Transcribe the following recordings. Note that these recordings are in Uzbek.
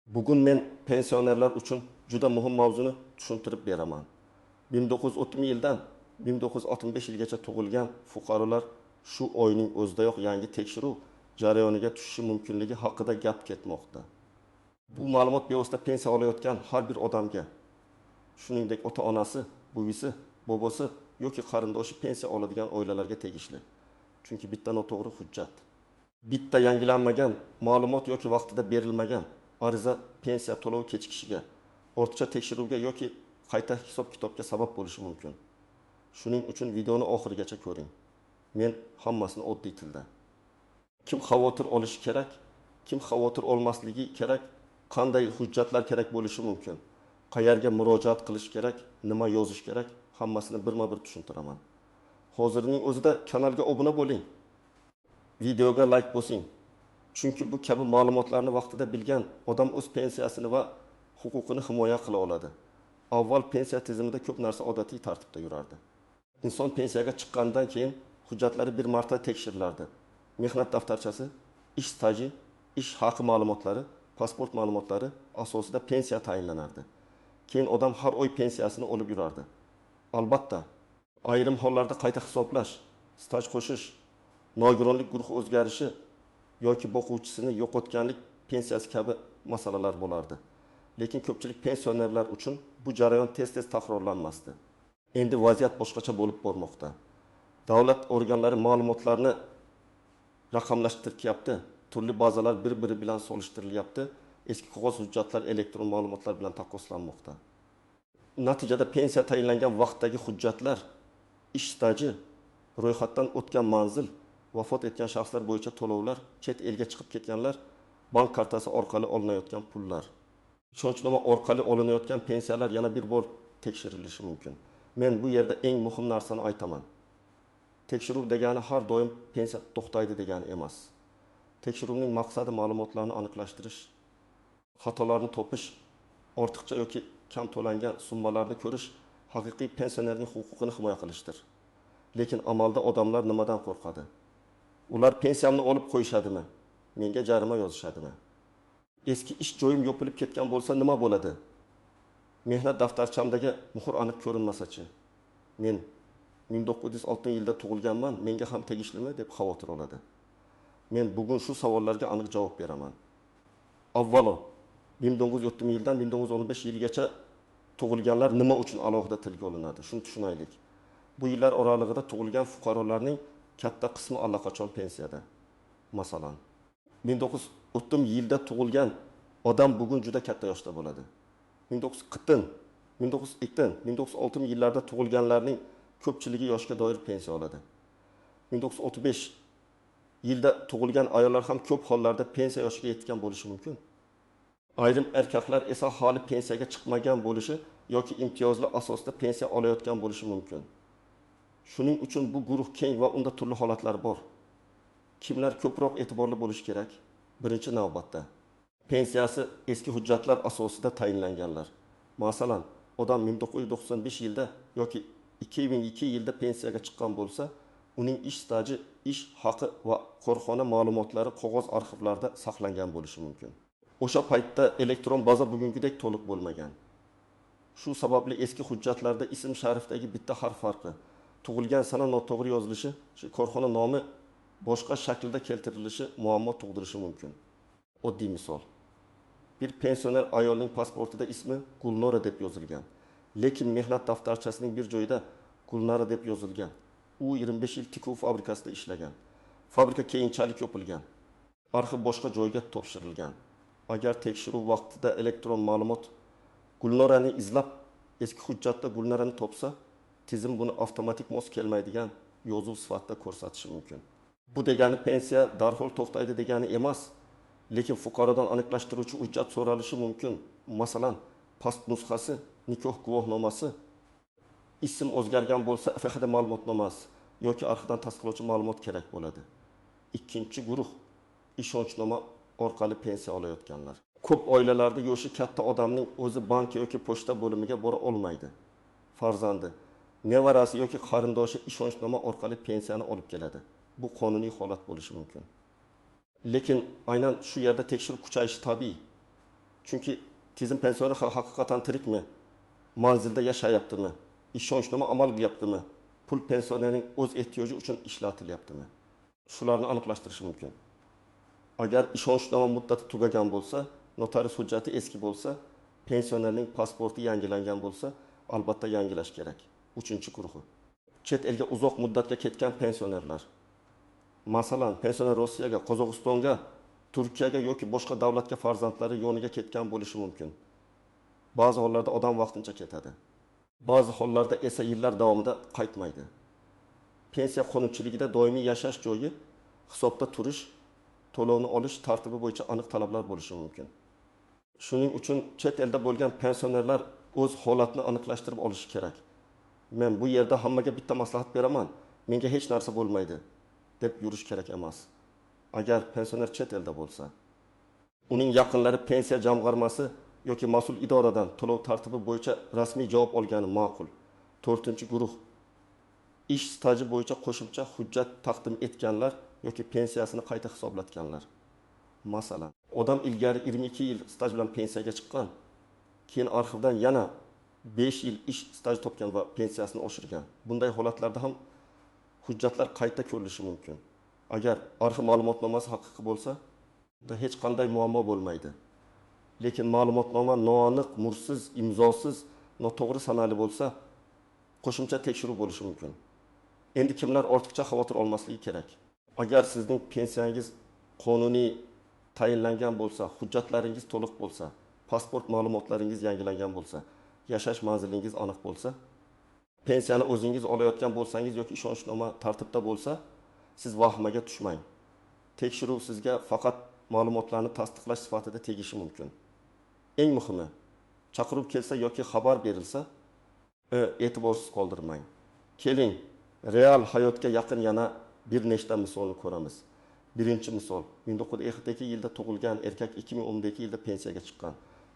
Bugun men pensionerlar uchun juda muhim mavzuni tushuntirib beraman. 1930-yildan 1965 yilgacha tug'ilgan fuqarolar shu oyning o'zidayoq yangi tekshiruv jarayoniga tushishi mumkinligi haqida gap ketmoqda. Bu ma'lumot bevosita pensiya olayotgan har bir odamga, shuningdek ota-onasi, buvisi, bobosi yoki qarindoshi pensiya oladigan oilalarga tegishli. Chunki bitta noto'g'ri hujjat, bitta yangilanmagan ma'lumot yoki vaqtida berilmagan ariza pensiya to'lovi kechikishiga, ortiqcha tekshiruvga yoki qayta hisob-kitobga sabab bo'lishi mumkin. Shuning uchun videoni oxirigacha ko'ring. Men hammasini oddiy tilda. Kim xavotir olishi kerak, kim xavotir olmasligi kerak, qanday hujjatlar kerak bo'lishi mumkin, qayerga murojaat qilish kerak, nima yozish kerak, hammasini birma-bir tushuntiraman. Hozirning o'zida kanalga obuna bo'ling. Videoga like bosing. Chunki bu kabi ma'lumotlarni vaqtida bilgan odam o'z pensiyasini va huquqini himoya qila oladi. Avval pensiya tizimida ko'p narsa odatiy tartibda yurardi. Inson pensiyaga chiqqandan keyin hujjatlari bir marta tekshirilardi. Mehnat daftarchasi, ish staji, ish haqi ma'lumotlari, pasport ma'lumotlari asosida pensiya tayinlanardi. Keyin odam har oy pensiyasini olib yurardi. Albatta, ayrim hollarda qayta hisoblash, staj qo'shish, nogironlik guruhi o'zgarishi yoki boquvchisini yo'qotganlik pensiyasi kabi masalalar bo'lardi. Lekin ko'pchilik pensionerlar uchun bu jarayon tez-tez takrorlanmasdi. Endi vaziyat boshqacha bo'lib bormoqda. Davlat organlari ma'lumotlarni raqamlashtiryapti. Turli bazalar bir-biri bilan solishtirilyapti. Eski qog'oz hujjatlar elektron ma'lumotlar bilan taqqoslanmoqda. Natijada pensiya tayinlangan vaqtdagi hujjatlar, ish staji, ro'yxatdan o'tgan manzil, vafot etgan shaxslar bo'yicha to'lovlar, chet elga chiqib ketganlar, bank kartasi orqali olinayotgan pullar, ishonchnoma orqali olinayotgan pensiyalar yana bir bor tekshirilishi mumkin. Men bu yerda eng muhim narsani aytaman. Tekshiruv degani har doim pensiya to'xtaydi degani emas. Tekshiruvning maqsadi ma'lumotlarni aniqlashtirish, xatolarni topish, ortiqcha yoki kam to'langan summalarni ko'rish, haqiqiy pensionerning huquqini himoya qilishdir. Lekin amalda odamlar nimadan qo'rqadi? Ular pensiyamni olib qo'yishadimi? Menga jarima yozishadimi? Eski ish joyim yopilib ketgan bo'lsa nima bo'ladi? Mehnat daftarchamdagi muhr aniq ko'rinmasa-chi? Men 1906-yilda tug'ilganman, menga ham tegishlimi deb xavotir oladi. Men bugun shu savollarga aniq javob beraman. Avvalo, 1907-yildan 1915-yilgacha tug'ilganlar nima uchun alohida tilga olinadi? Shuni tushunaylik. Bu yillar oralig'ida tug'ilgan fuqarolarning katta qismi allaqachon pensiyada. Masalan, 1930-yilda tug'ilgan odam bugun juda katta yoshda bo'ladi. 1906-yillarda tug'ilganlarning ko'pchiligi yoshga doir pensiya oladi. 1935-yilda tug'ilgan ayollar ham ko'p hollarda pensiya yoshiga yetgan bo'lishi mumkin. Ayrim erkaklar esa hali pensiyaga chiqmagan bo'lishi yoki imtiyozli asosda pensiya olayotgan bo'lishi mumkin. Shuning uchun bu guruh keng va unda turli holatlar bor. Kimlar ko'proq e'tiborli bo'lishi kerak? Birinchi navbatda, pensiyasi eski hujjatlar asosida tayinlanganlar. Masalan, odam 1995-yilda yoki 2002-yilda pensiyaga chiqqan bo'lsa, uning ish staji, ish haqi va korxona ma'lumotlari qog'oz arxivlarda saqlangan bo'lishi mumkin. O'sha paytda elektron baza bugungidek to'liq bo'lmagan. Shu sababli eski hujjatlarda ism sharifdagi bitta harf farqi, tug'ilgan sana noto'g'ri yozilishi, korxona nomi boshqa shaklda keltirilishi muammo tug'dirishi mumkin. Oddiy misol. Bir pensioner ayolning pasportida ismi Gulnora deb yozilgan, lekin mehnat daftarchasining bir joyida Gulnara deb yozilgan. U 25 yil tikuv fabrikasida ishlagan. Fabrika keyinchalik yopilgan. Arxiv boshqa joyga topshirilgan. Agar tekshiruv vaqtida elektron ma'lumot Gulnorani izlab, eski hujjatda Gulnorani topsa, tizim buni avtomatik mos kelmaydigan yozuv sifatida ko'rsatishi mumkin. Bu degani pensiya darhol to'xtaydi degani emas, lekin fuqarodan aniqlashtiruvchi hujjat so'ralishi mumkin. Masalan, past nusxasi, nikoh guvohnomasi, ism o'zgargan bo'lsa, FHD ma'lumotnomasi yoki arxivdan tasdiqlovchi ma'lumot kerak bo'ladi. Ikkinchi guruh ishonchnoma orqali pensiya olayotganlar. Ko'p oilalarda yoshi katta odamning o'zi bank yoki pochta bo'limiga bora olmaydi. Farzandi, nevarasi yoki qarindoshi ishonchnoma orqali pensiyani olib keladi. Bu qonuniy holat bo'lishi mumkin. Lekin aynan shu yerda tekshiruv kuchayishi tabiiy. Chunki tizim pensioner haqiqatan tirikmi? Manzilda yashayaptimi? Ishonchnoma amal qilyaptimi? Pul pensionerning o'z ehtiyoji uchun ishlatilyaptimi? Shularni aniqlashtirish mumkin. Agar ishonchnoma muddati tugagan bo'lsa, notarius hujjati eski bo'lsa, pensionerning pasporti yangilangan bo'lsa, albatta yangilash kerak. 3-guruhi. Chet elga uzoq muddatga ketgan pensionerlar. Masalan, pensioner Rossiyaga, Qozog'istonga, Turkiyaga yoki boshqa davlatga farzandlari yoniga ketgan bo'lishi mumkin. Ba'zi hollarda odam vaqtincha ketadi. Ba'zi hollarda esa yillar davomida qaytmaydi. Pensiya qonunchiligida doimiy yashash joyi, hisobda turish, to'lovni olish tartibi bo'yicha aniq talablar bo'lishi mumkin. Shuning uchun chet elda bo'lgan pensionerlar o'z holatini aniqlashtirib olishi kerak. Men bu yerda hammaga bitta maslahat beraman, menga hech narsa bo'lmaydi deb yurish kerak emas. Agar pensioner chet elda bo'lsa, uning yaqinlari pensiya jamg'armasi yoki mas'ul idoradan to'lov tartibi bo'yicha rasmiy javob olgani ma'qul. 4-guruh. Ish staji bo'yicha qo'shimcha hujjat taqdim etganlar yoki pensiyasini qayta hisoblatganlar. Masalan, odam ilgari 22 yil staj bilan pensiyaga chiqqan, keyin arxivdan yana 5 yil ish staji topgan va pensiyasini oshirgan. Bunday holatlarda ham hujjatlar qayta ko'rilishi mumkin. Agar arxiv ma'lumotnomasi haqiqiy bo'lsa, unda hech qanday muammo bo'lmaydi. Lekin ma'lumotnoma noaniq, mursiz, imzosiz, noto'g'ri sanali bo'lsa, qo'shimcha tekshiruv bo'lishi mumkin. Endi kimlar ortiqcha xavotir olmasligi kerak? Agar sizning pensiyangiz qonuniy tayinlangan bo'lsa, hujjatlaringiz to'liq bo'lsa, pasport ma'lumotlaringiz yangilangan bo'lsa, yashash manzilingiz aniq bo'lsa, pensiyani o'zingiz olayotgan bo'lsangiz yoki ishonchnoma tartibda bo'lsa, siz vahimaga tushmang. Tekshiruv sizga faqat ma'lumotlarni tasdiqlash sifatida tegishi mumkin. Eng muhimi, chaqiruv kelsa yoki xabar berilsa, e'tiborsiz qoldirmang. Keling, real hayotga yaqin yana bir nechta misolni ko'ramiz. Birinchi misol, 1942 yilda tug'ilgan erkak 2012 yilda pensiyaga chiqqan.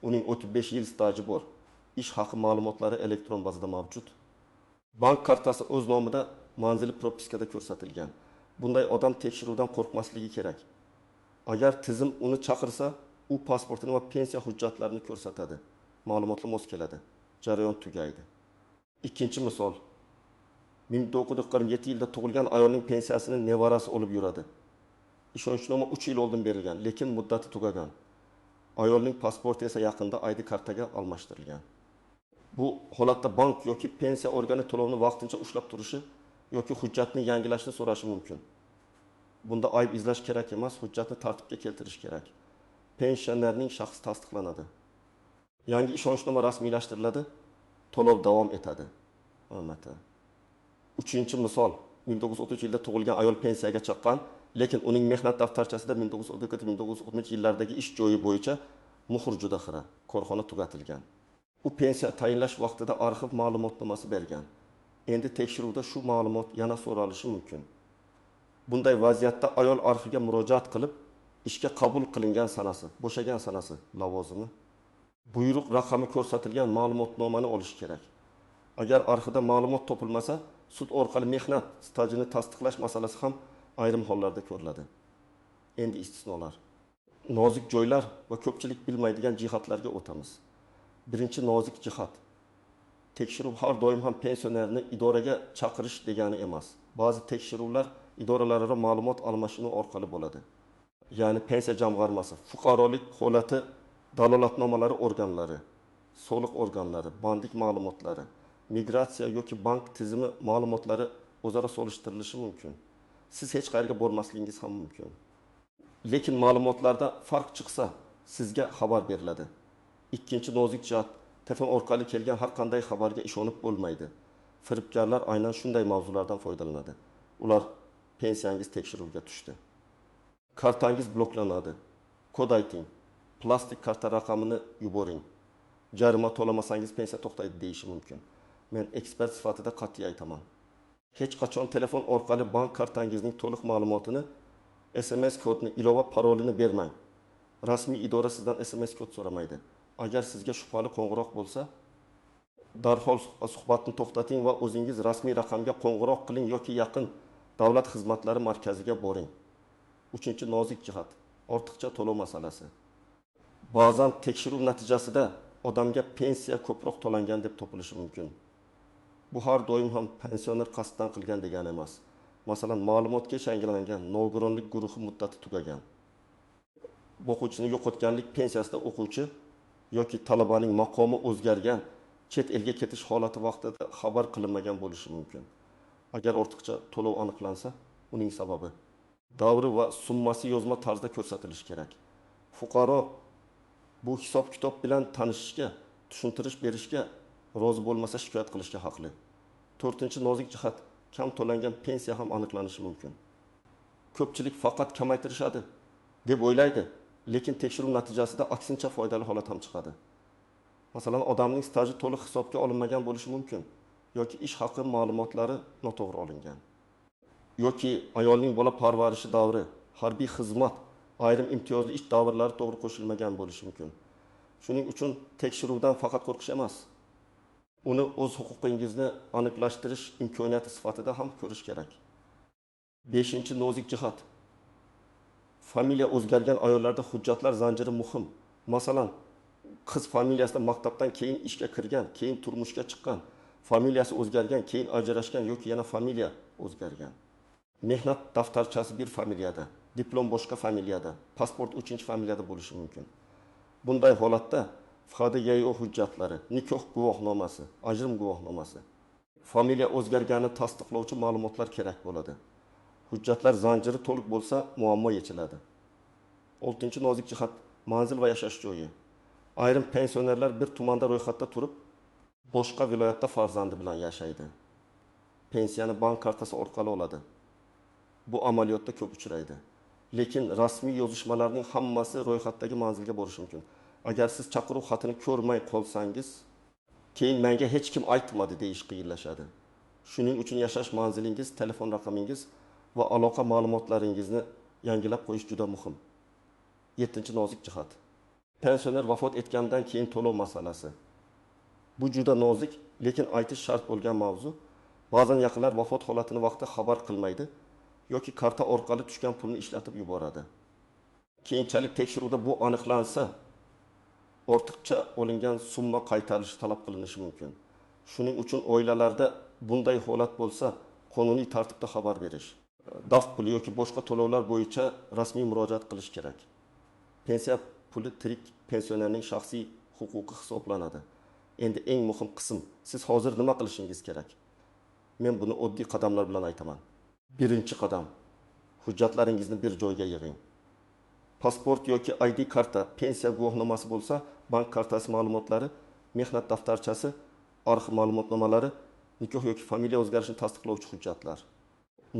Uning 35 yil staji bor. Ish haqi ma'lumotlari elektron bazada mavjud. Bank kartasi o'z nomida manzili propiskada ko'rsatilgan. Bunday odam tekshiruvdan qo'rqmasligi kerak. Agar tizim uni chaqirsa, u pasportini va pensiya hujjatlarini ko'rsatadi. Ma'lumotlar mos keladi. Jarayon tugaydi. Ikkinchi misol, 1947 yilda tug'ilgan ayolning pensiyasini nevarasi olib yuradi. Ishonchnoma 3 yil oldin berilgan, lekin muddati tugagan. Ayolning pasporti esa yaqinda ID kartaga almashtirilgan. Bu holatda bank yoki pensiya organi to'lovni vaqtincha ushlab turishi yoki hujjatni yangilashni so'rashi mumkin. Bunda ayb izlash kerak emas, hujjatni tartibga keltirish kerak. Pensionerning shaxsi tasdiqlanadi. Yangi ishonchnoma rasmiylashtiriladi, to'lov davom etadi. Hurmatli. 3-misol, 1933 yilda tug'ilgan ayol pensiyaga chiqqan, lekin uning mehnat daftarchasida 1932-1960 yillardagi ish joyi bo'yicha muhr juda xira, korxona tugatilgan. U pensiya tayinlash vaqtida arxiv ma'lumotnomasi bergan. Endi tekshiruvda shu ma'lumot yana so'ralishi mumkin. Bunday vaziyatda ayol arxivga murojaat qilib, ishga qabul qilingan sanasi, bo'shagan sanasi, lavozimi, buyruq raqami ko'rsatilgan ma'lumotnomani olish kerak. Agar arxivda ma'lumot topilmasa, sud orqali mehnat stajini tasdiqlash masalasi ham ayrim hollarda ko'riladi. Endi istisnolar. Nozik joylar va ko'pchilik bilmaydigan jihatlarga o'tamiz. Birinchi nozik jihat. Tekshiruv har doim ham pensionerni idoraga chaqirish degani emas. Ba'zi tekshiruvlar idoralararo ma'lumot almashinuvi orqali bo'ladi. Ya'ni pensiya jamg'armasi, fuqarolik holati dalolatnomalari organlari, soliq organlari, bandlik ma'lumotlari, migratsiya yoki bank tizimi ma'lumotlari o'zaro solishtirilishi mumkin. Siz hech qayerga bormasligingiz ham mumkin. Lekin ma'lumotlarda farq chiqsa, sizga xabar beriladi. Ikkinchi nozik jihat, telefon orqali kelgan har qanday xabarga ishonib bo'lmaydi. Firibgarlar aynan shunday mavzulardan foydalanadi. Ular pensiyangiz tekshiruvga tushdi. Kartangiz bloklanadi. Kod ayting. Plastik karta raqamini yuboring. Jarima to'lamasangiz pensiya to'xtaydi deyishi mumkin. Men ekspert sifatida qat'iy aytaman. Hech qachon telefon orqali bank kartangizning to'liq ma'lumotini, SMS kodni, ilova parolini bermang. Rasmiy idora sizdan SMS kod so'ramaydi. Agar sizga shubhali qo'ng'iroq bo'lsa, darhol suhbatni to'xtating va o'zingiz rasmiy raqamga qo'ng'iroq qiling yoki yaqin davlat xizmatlari markaziga boring. 3-nozik jihat, ortiqcha to'lov masalasi. Ba'zan tekshiruv natijasida odamga pensiya ko'proq to'langan deb topilishi mumkin. Bu har doim ham pensioner qasddan qilgan degani emas. Masalan, ma'lumotga yangilangan nogironlik guruhi muddati tugagan. O'quvchini yo'qotganlik pensiyasida o'quvchi yoki talabaning maqomi o'zgargan, chet elga ketish holati vaqtida xabar qilinmagan bo'lishi mumkin. Agar ortiqcha to'lov aniqlansa, uning sababi davri va summasi yozma tarzda ko'rsatilishi kerak. Fuqaro bu hisob-kitob bilan tanishishga, tushuntirish berishga rozi bo'lmasa shikoyat qilishga haqli. 4-nozik jihat, kam to'langan pensiya ham aniqlanishi mumkin. Ko'pchilik faqat kamaytirishadi deb o'ylaydi, lekin tekshiruv natijasida aksincha foydali holat ham chiqadi. Masalan, odamning staji to'liq hisobga olinmagan bo'lishi mumkin yoki ish haqi ma'lumotlari noto'g'ri olingan. Yoki ayolning bola parvarishi davri, harbiy xizmat, ayrim imtiyozli ish davrlari to'g'ri qo'shilmagan bo'lishi mumkin. Shuning uchun tekshiruvdan faqat qo'rqish emas, uni o'z huquqingizni aniqlashtirish imkoniyati sifatida ham ko'rish kerak. 5-nozik jihat. Familiya o'zgargan ayollarda hujjatlar zanjiri muhim. Masalan, qiz familiyasida maktabdan keyin ishga kirgan, keyin turmushga chiqqan, familiyasi o'zgargan, keyin ajrashgan yoki yana familiya o'zgargan. Mehnat daftarchasi bir familiyada, diplom boshqa familiyada, pasport 3-familiyada bo'lishi mumkin. Bunday holatda FHDYO hujjatlari, nikoh guvohnomasi, ajrim guvohnomasi, familiya o'zgarganini tasdiqlovchi ma'lumotlar kerak bo'ladi. Hujjatlar zanjiri to'liq bo'lsa, muammo yechiladi. 6-nozik jihat, manzil va yashash joyi. Ayrim pensionerlar bir tumanda ro'yxatda turib, boshqa viloyatda farzandi bilan yashaydi. Pensiyani bank kartasi orqali oladi. Bu amaliyotda ko'p uchraydi. Lekin rasmiy yozishmalarning hammasi ro'yxatdagi manzilga borishi mumkin. Agar siz chaqiruv xatini ko'rmay qolsangiz, keyin menga hech kim aytmadi deyish qiyinlashadi. Shuning uchun yashash manzilingiz, telefon raqamingiz va aloqa ma'lumotlaringizni yangilab qo'yish juda muhim. 7-nozik jihat. Pensioner vafot etgandan keyin to'lov masalasi. Bu juda nozik, lekin aytish shart bo'lgan mavzu. Ba'zan yaqinlar vafot holatini vaqtida xabar qilmaydi yoki karta orqali tushgan pulni ishlatib yuboradi. Keyinchalik tekshiruvda bu aniqlansa, ortiqcha olingan summa qaytarilishi talab qilinishi mumkin. Shuning uchun oilalarda bunday holat bo'lsa, qonuniy tartibda xabar berish, daf puli yoki boshqa to'lovlar bo'yicha rasmiy murojaat qilish kerak. Pensiya puli tirik pensionerning shaxsiy huquqi hisoblanadi. Endi eng muhim qism, siz hozir nima qilishingiz kerak? Men buni oddiy qadamlar bilan aytaman. 1-qadam, hujjatlaringizni bir joyga yig'ing. Pasport yoki ID karta, pensiya guvohnomasi bo'lsa, bank kartasi ma'lumotlari, mehnat daftarchasi, arxiv ma'lumotnomalari, nikoh yoki familiya o'zgarishini tasdiqlovchi hujjatlar.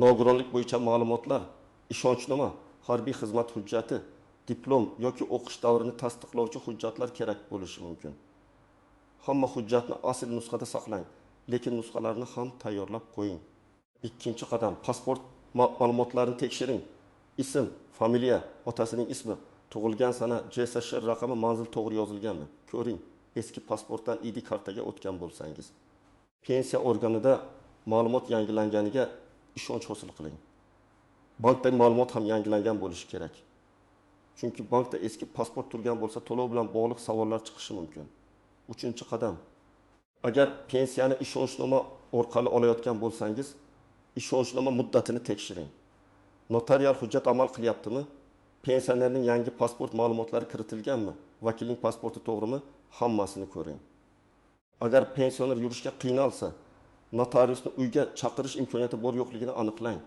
Nogironlik bo'yicha ma'lumotlar, ishonchnoma, harbiy xizmat hujjati, diplom yoki o'qish davrini tasdiqlovchi hujjatlar kerak bo'lishi mumkin. Hamma hujjatni asl nusxada saqlang, lekin nusxalarini ham tayyorlab qo'ying. 2-qadam, pasport ma'lumotlarini tekshiring. Ism, familiya, otasining ismi, tug'ilgan sana, JSSR raqami, manzil to'g'ri yozilganmi? Ko'ring, eski pasportdan ID kartaga o'tgan bo'lsangiz. Pensiya organida ma'lumot yangilanganiga ishonch hosil qiling. Bankda ma'lumot ham yangilangan bo'lishi kerak. Chunki bankda eski pasport turgan bo'lsa, to'lov bilan bog'liq savollar chiqishi mumkin. 3-qadam. Agar pensiyani ishonchnoma orqali olayotgan bo'lsangiz, ishonchnoma muddatini tekshiring. Notarial hujjat amal qilyaptimi? Pensionerning yangi pasport ma'lumotlari kiritilganmi? Vakilning pasporti to'g'rimi? Hammasini ko'ring. Agar pensioner yurishga qiynalsa, notariusni uyga chaqirish imkoniyati bor yo'qligini aniqlang.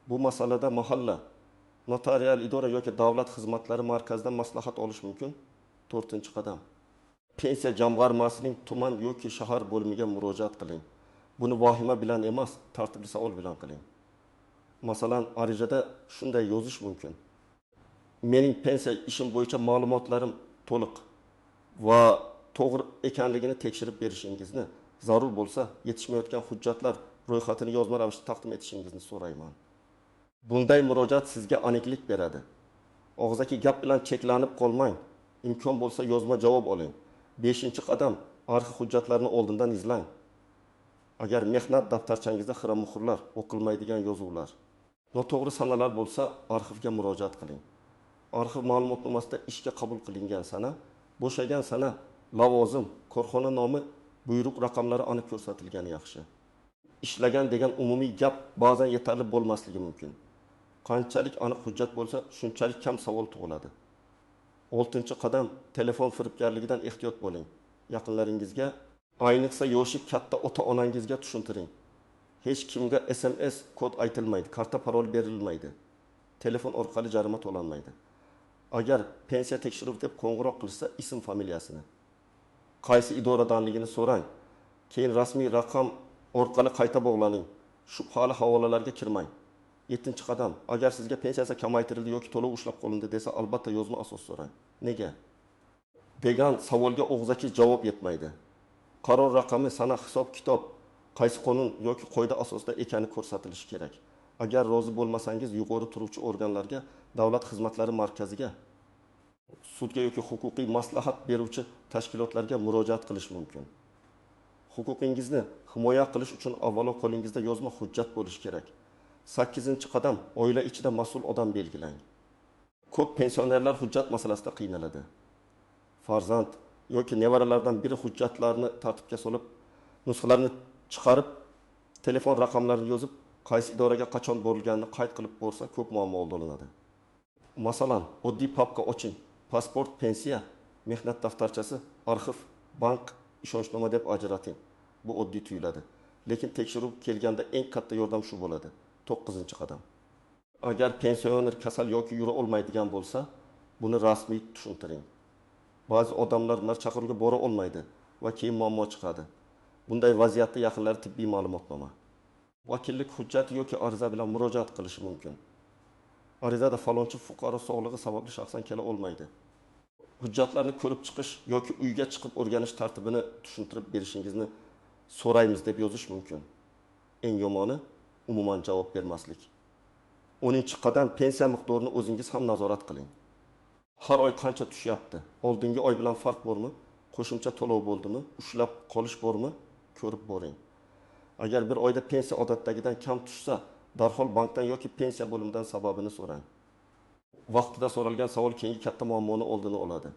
Bu masalada mahalla, notarial idora yoki davlat xizmatlari markazidan maslahat olish mumkin. 4-qadam. Pensiya jamg'armasining tuman yoki shahar bo'limiga murojaat qiling. Buni vahima bilan emas, tartibli savol bilan qiling. Masalan, arizada shunday yozish mumkin. Mening pensiya ishim bo'yicha ma'lumotlarim to'liq va to'g'ri ekanligini tekshirib berishingizni, zarur bo'lsa, yetishmayotgan hujjatlar ro'yxatini yozma ravishda taqdim etishingizni so'rayman. Bunday murojaat sizga aniqlik beradi. Og'zaki gap bilan cheklanib qolmang. Imkon bo'lsa yozma javob oling. 5-qadam, arxiv hujjatlarini oldindan izlang. Agar mehnat daftarchangizda xira muhrlar, o'qilmaydigan yozuvlar, noto'g'ri sanalar bo'lsa, arxivga murojaat qiling. arxiv ma'lumotnomasida ishga qabul qilingan sana, bo'shagan sana, lavozim, korxona nomi, buyruq raqamlari aniq ko'rsatilgani yaxshi. Ishlagan degan umumiy gap ba'zan yetarli bo'lmasligi mumkin. Qanchalik aniq hujjat bo'lsa, shunchalik kam savol tug'iladi. 6-qadam telefon firibgarligidan ehtiyot bo'ling. Yaqinlaringizga, ayniqsa yoshi katta ota-onangizga tushuntiring. Hech kimga SMS kod aytilmaydi, karta parol berilmaydi. Telefon orqali jarima to'lanmaydi. Agar pensiya tekshiruv deb qo'ng'iroq qilsa, ism familiyasini, qaysi idoradanligini so'rang. Keyin rasmiy raqam orqali qayta bog'laning. Shubhali havolalarga kirmang. 7-qadam, agar sizga pensiyasi kamaytirildi yoki to'lov ushlab qolindi desa, albatta yozma asos so'rang. Nega? Degan savolga og'zaki javob yetmaydi. Qaror raqami, sana, hisob, kitob, qaysi qonun yoki qoida asosida ekani ko'rsatilishi kerak. Agar rozi bo'lmasangiz, yuqori turuvchi organlarga, davlat xizmatlari markaziga, sudga yoki huquqiy maslahat beruvchi tashkilotlarga murojaat qilish mumkin. Huquqingizni himoya qilish uchun avvalo qo'lingizda yozma hujjat bo'lishi kerak. 8-qadam, oila ichida mas'ul odam belgilang. Ko'p pensionerlar hujjat masalasida qiynaladi. Farzand yoki nevaralardan biri hujjatlarni tartibga solib, nusxalarini chiqarib, telefon raqamlarini yozib, qaysi idoraga qachon borilganini qayd qilib borsa, ko'p muammo oldinadi. Masalan, oddiy papka oching. Pasport, pensiya, mehnat daftarchasi, arxiv, bank, ishonchnoma deb ajrating. Bu oddiy tuyuladi. Lekin tekshiruv kelganda eng katta yordam shu bo'ladi. 9-qadam. Agar pensioner kasal yoki yura olmaydigan bo'lsa, buni rasmiy tushuntiring. Ba'zi odamlar chaqiruvga bora olmaydi va keyin muammo chiqadi. Bunday vaziyatda yaqinlari tibbiy ma'lumotnoma, vakillik hujjati yoki ariza bilan murojaat qilishi mumkin. Arizada falonchi fuqaro sog'lig'i sababli shaxsan kela olmaydi. Hujjatlarni ko'rib chiqish yoki uyga chiqib o'rganish tartibini tushuntirib berishingizni so'raymiz deb yozish mumkin. Eng yomoni umuman javob bermaslik. 10-qadam, pensiya miqdorini o'zingiz ham nazorat qiling. Har oy qancha tushyapti? Oldingi oy bilan farq bormi? Qo'shimcha to'lov bo'ldimi? Ushlab qolish bormi? Ko'rib boring. Agar bir oyda pensiya odatdagidan kam tushsa, darhol bankdan yoki pensiya bo'limidan sababini so'rang. Vaqtida so'ralgan savol keyingi katta muammoni oldini oladi.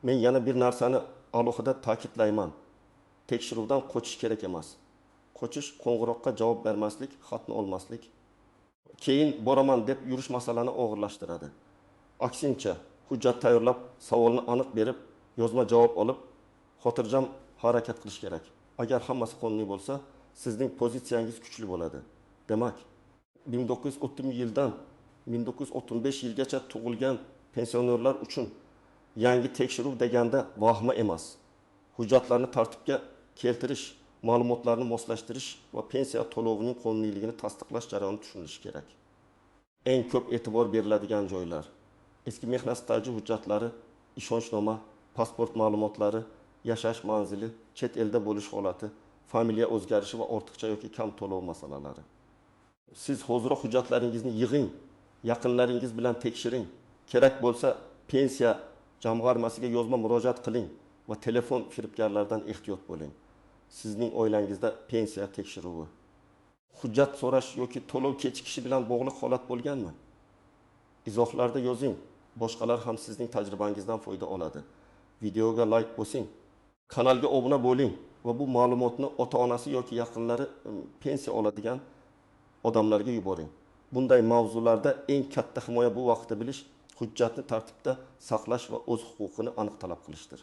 Men yana bir narsani alohida ta'kidlayman. Tekshiruvdan qochish kerak emas. Qochish qo'ng'iroqqa javob bermaslik, xatni olmaslik, keyin boraman deb yurish masalani og'irlashtiradi. Aksincha, hujjat tayyorlab, savolni aniq berib, yozma javob olib, xotirjam harakat qilish kerak. Agar hammasi qonuniy bo'lsa, sizning pozitsiyangiz kuchli bo'ladi. Demak, 1930-yildan 1935 yilgacha tug'ilgan pensionerlar uchun yangi tekshiruv deganda vahma emas. Hujjatlarni tartibga keltirish, ma'lumotlarni moslashtirish va pensiya to'lovining qonuniyligini tasdiqlash jarayoni tushunilishi kerak. Eng ko'p e'tibor beriladigan joylar: eski mehnat staji hujjatlari, ishonchnoma, pasport ma'lumotlari, yashash manzili, chet elda bo'lish holati, familiya o'zgarishi va ortiqcha yoki kam to'lov masalalari. Siz hoziroq hujjatlaringizni yig'ing, yaqinlaringiz bilan tekshiring. Kerak bo'lsa, pensiya jamg'armasiga yozma murojaat qiling va telefon firibgarlardan ehtiyot bo'ling. Sizning oilangizda pensiya tekshiruvi, hujjat so'rash yoki to'lov kechikishi bilan bog'liq holat bo'lganmi? Izohlarda yozing. Boshqalar ham sizning tajribangizdan foyda oladi. Videoga like bosing. Kanalga obuna bo'ling va bu ma'lumotni ota-onasi yoki yaqinlari pensiya oladigan odamlarga yuboring. Bunday mavzularda eng katta himoya bu vaqtda bilish, hujjatni tartibda saqlash va o'z huquqini aniq talab qilishdir.